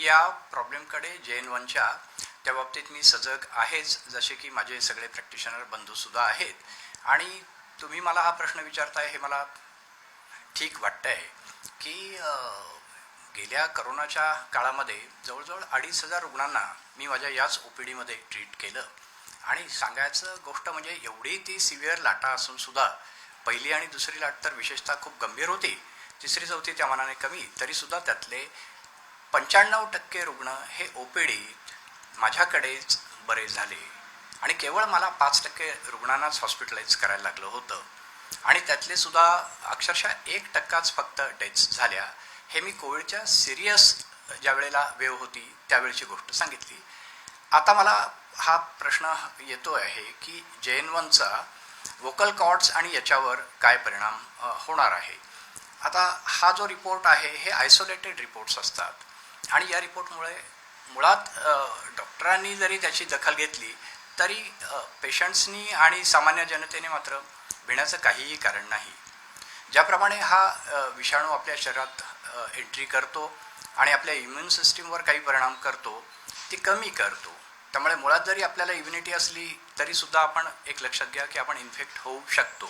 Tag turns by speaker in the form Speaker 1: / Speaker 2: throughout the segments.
Speaker 1: या प्रॉब्लेमकडे JN1च्या त्या बाबतीत मी सजग आहेच, जसे की माझे सगळे प्रॅक्टिशनर बंधूसुद्धा आहेत. आणि तुम्ही मला हा प्रश्न विचारताय हे मला ठीक वाटतं आहे की गेल्या करोनाच्या काळामध्ये जवळजवळ 2,500 रुग्णांना मी माझ्या याच OPDमध्ये ट्रीट केलं. आणि सांगायचं गोष्ट म्हणजे एवढी ती सिव्हिअर लाटा असूनसुद्धा पहिली आणि दुसरी लाट तर विशेषतः खूप गंभीर होती, तिसरी चौथी त्या मानाने कमी, तरीसुद्धा त्यातले 95% रुग्ण हे OPD माझ्याकडेच बरे झाले. आणि केवळ मला 5% रुग्णांनाच हॉस्पिटलाइज करायला लागलं होतं. आणि त्यातले सुद्धा अक्षरशः 1%च फक्त डेथ्स झाल्या. हे मी कोविडच्या सिरियस ज्या वेळेला वेव होती त्यावेळची गोष्ट सांगितली. आता मला हा प्रश्न येतो आहे की JN1चा वोकल कॉर्ड्स आणि याच्यावर काय परिणाम होणार आहे. आता हा जो रिपोर्ट आहे हे आयसोलेटेड रिपोर्ट्स असतात आणि या रिपोर्टमुळे मुळात डॉक्टरांनी जरी त्याची दखल घेतली तरी पेशंट्सनी आणि सामान्य जनतेने मात्र भिण्याचं काहीही कारण नाही. ज्याप्रमाणे हा विषाणू आपल्या शरीरात एंट्री करतो आणि आपल्या इम्युन सिस्टीमवर काही परिणाम करतो, ती कमी करतो. त्यामुळे मुळात जरी आपल्याला इम्युनिटी असली तरीसुद्धा आपण एक लक्षात घ्या की आपण इन्फेक्ट होऊ शकतो.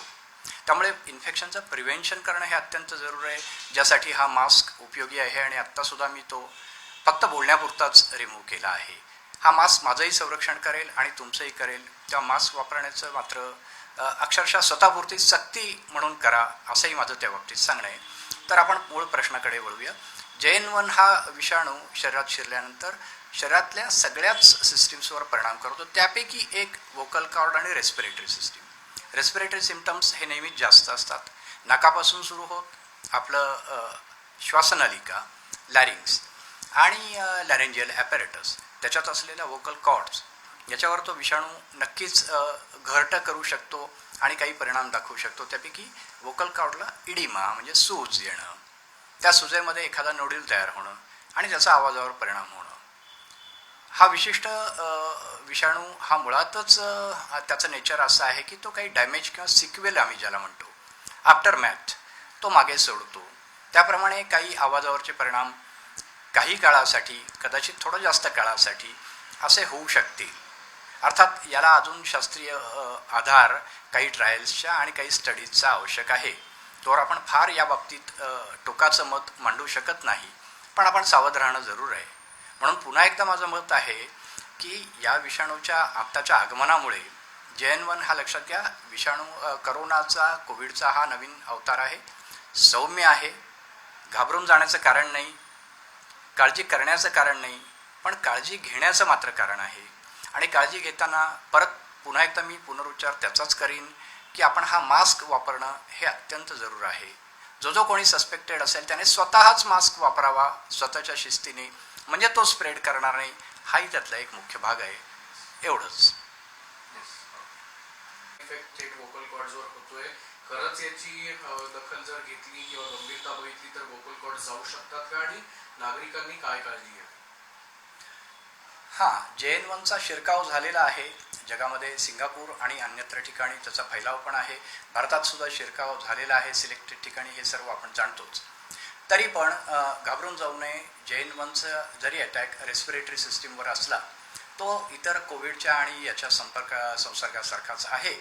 Speaker 1: त्यामुळे इन्फेक्शनचं प्रिव्हेन्शन करणं हे अत्यंत जरूर आहे, ज्यासाठी हा मास्क उपयोगी आहे. आणि आत्तासुद्धा मी तो फक्त बोलण्यापुरताच रिमूव्ह केला आहे. हा मास्क माझंही संरक्षण करेल आणि तुमचंही करेल. त्या मास्क वापरण्याचं मात्र अक्षरशः स्वतःपुरती सक्ती म्हणून करा, असंही माझं त्या बाबतीत सांगणं आहे. तर आपण मूळ प्रश्नाकडे वळूया. JN1 हा विषाणू शरीरात शिरल्यानंतर शरीरातल्या सगळ्याच सिस्टीम्सवर परिणाम करतो, त्यापैकी एक वोकल कॉर्ड आणि रेस्पिरेटरी सिस्टीम. रेस्पिरेटरी सिम्पटम्स हे नेहमीच जास्त असतात. नाकापासून सुरू होत आपलं श्वासनलिका, लॅरिंग्स आणि लॅरेंजियल ॲपॅरेटस, त्याच्यात असलेल्या वोकल कॉर्ड्स, याच्यावर तो विषाणू नक्कीच घरटं करू शकतो आणि काही परिणाम दाखवू शकतो. त्यापैकी वोकल कॉर्डला इडिमा म्हणजे सूज येणं, त्या सुजेमध्ये एखादा नोड्यूल तयार होणं आणि त्याचा आवाजावर परिणाम होणं. हा विशिष्ट विषाणू हा मुळातच त्याचं नेचर असं आहे की तो काही डॅमेज किंवा सिक्वेल आम्ही ज्याला म्हणतो, आफ्टरमॅथ, तो मागे सोडतो. त्याप्रमाणे काही आवाजावरचे परिणाम काही काळासाठी, कदाचित थोडं जास्त काळासाठी असे होऊ शकतील. अर्थात याला अजून शास्त्रीय आधार काही ट्रायल्सच्या आणि काही स्टडीजचा आवश्यक आहे. तोवर आपण फार या बाबतीत टोकाचं मत मांडू शकत नाही, पण आपण सावध राहणं जरूर आहे. म्हणून पुन्हा एकदा माझं मत आहे की या विषाणूच्या आत्ताच्या आगमनामुळे JN1 हा लक्षात घ्या, विषाणू करोनाचा, कोविडचा हा नवीन अवतार आहे. सौम्य आहे, घाबरून जाण्याचं कारण नाही, काळजी करण्याचं कारण नाही, पण काळजी घेण्याचं मात्र कारण आहे. आणि काळजी घेताना परत पुन्हा एकदा मी पुनरुच्चार त्याचाच करीन की आपण हा मास्क वापरणं हे अत्यंत जरूर आहे. जो कोणी सस्पेक्टेड असेल त्याने स्वतःच मास्क वापरावा स्वतःच्या शिस्तीने, म्हणजे तो स्प्रेड करणार नाही. हाही त्यातला एक मुख्य भाग आहे. एवढंच.
Speaker 2: इफेक्ट वोकल कॉर्ड्सवर होतोय. खरंच याची दखल जर घेतली किंवा गंभीरता बघितली तर वोकल कॉर्ड जाऊ शकतात का आणि नागरिकांनी काय काळजी घ्यावी?
Speaker 1: हां, JN1चा शिरकाव झालेला आहे जगामध्ये. सिंगापूर आणि अन्यत्र ठिकाणी त्याचा फैलाव पण आहे. भारतात सुद्धा शिरकाव झालेला आहे सिलेक्टेड ठिकाणी, हे सर्व आपण जाणतोच. तरी पण घाबरून जाऊ नये. JN1चा जरी अटॅक रेस्पिरेटरी सिस्टीमवर असला तो इतर कोविडच्या आणि याच्या संसर्गासारखाच आहे.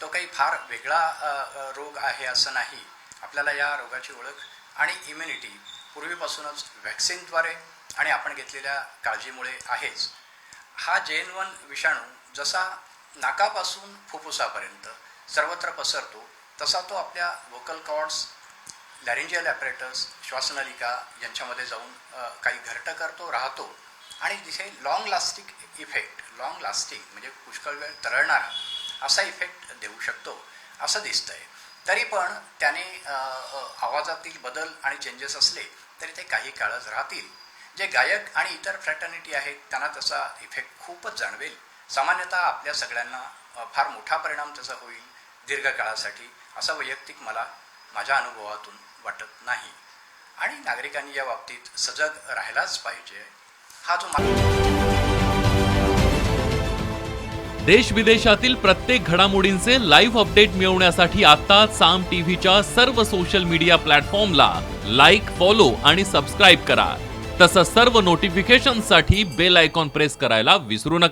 Speaker 1: तो काही फार वेगळा रोग आहे असं नाही. आपल्याला या रोगाची ओळख आणि इम्युनिटी पूर्वीपासूनच व्हॅक्सिनद्वारे आणि आपण घेतलेल्या काळजीमुळे आहेच. हा JN1 विषाणू जसा नाकापासून फुफ्फुसापर्यंत सर्वत्र पसरतो, तसा तो आपल्या वोकल कॉर्ड्स, लॅरेंजियल ॲपॅरेटस, श्वासनलिका यांच्यामध्ये जाऊन काही घरटं करतो, राहतो आणि तिथे लॉंग लास्टिंग म्हणजे पुष्कळ वेळ तरळणारा असा इफेक्ट देऊ शकतो असं दिसतंय. तरी पण त्याने आवाजातील बदल आणि चेंजेस असले तरी ते काही काळच राहतील. जे गायक आणि इतर फ्रॅटर्निटी आहेत त्यांना त्याचा इफेक्ट खूपच जाणवेल. सामान्यतः आपल्या सगळ्यांना फार मोठा परिणाम त्याचा होईल दीर्घकाळासाठी असं वैयक्तिक मला माझ्या अनुभवातून वाटत नाही. आणि नागरिकांनी या बाबतीत सजग राहायलाच पाहिजे. हा जो
Speaker 3: देश विदेशातील प्रत्येक घडामोडींचे लाईव्ह अपडेट मिळवण्यासाठी आता साम टीव्हीच्या सर्व सोशल मीडिया प्लॅटफॉर्मला लाईक, फॉलो आणि सबस्क्राईब करा. तसंच सर्व नोटिफिकेशनसाठी बेल आयकॉन प्रेस करायला विसरू नका.